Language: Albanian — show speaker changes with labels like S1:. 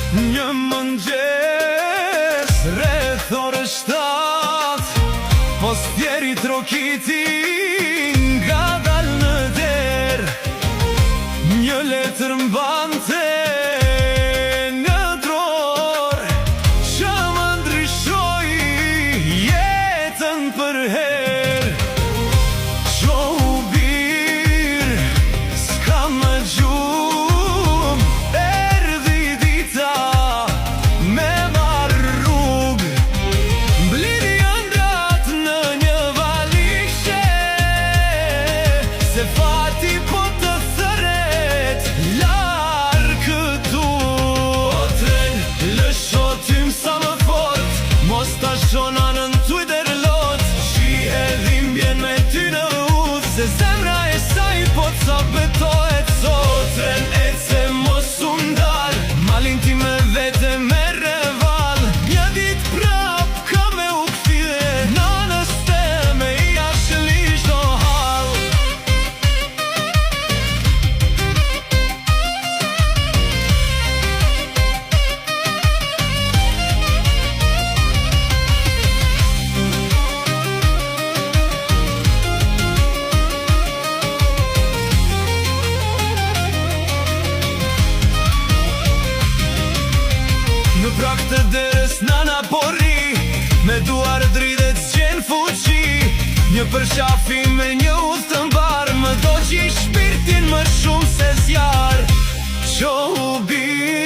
S1: Një mëngjes rreth orës 7, pos tjeri trokiti nga dal në der. Një letër mbante në dror, që më ndryshoi jetën për her. Qo u bir, s'ka më gjum, erdhi dita me marrë rrug. Blidi ëndrat në një valishe, se fati po të thëret larë këtu. O tren, lëshotim sa më fort, mos ta shona në Twitter lot. Shi hedhim bjen me ty në udh, se zemra e saj po ca betohet sot. Tren ece mos u ndal, malin ti me vete me reval. Një dit prap ka me u kthie, nanës teme i ashli shto hal. Në prak të derës nana porri, me duar dridhet s'gjen fuqi. Një përshafi me një udhë të mbar, më do qi shpirtin më shumë se zjar. Qo u bir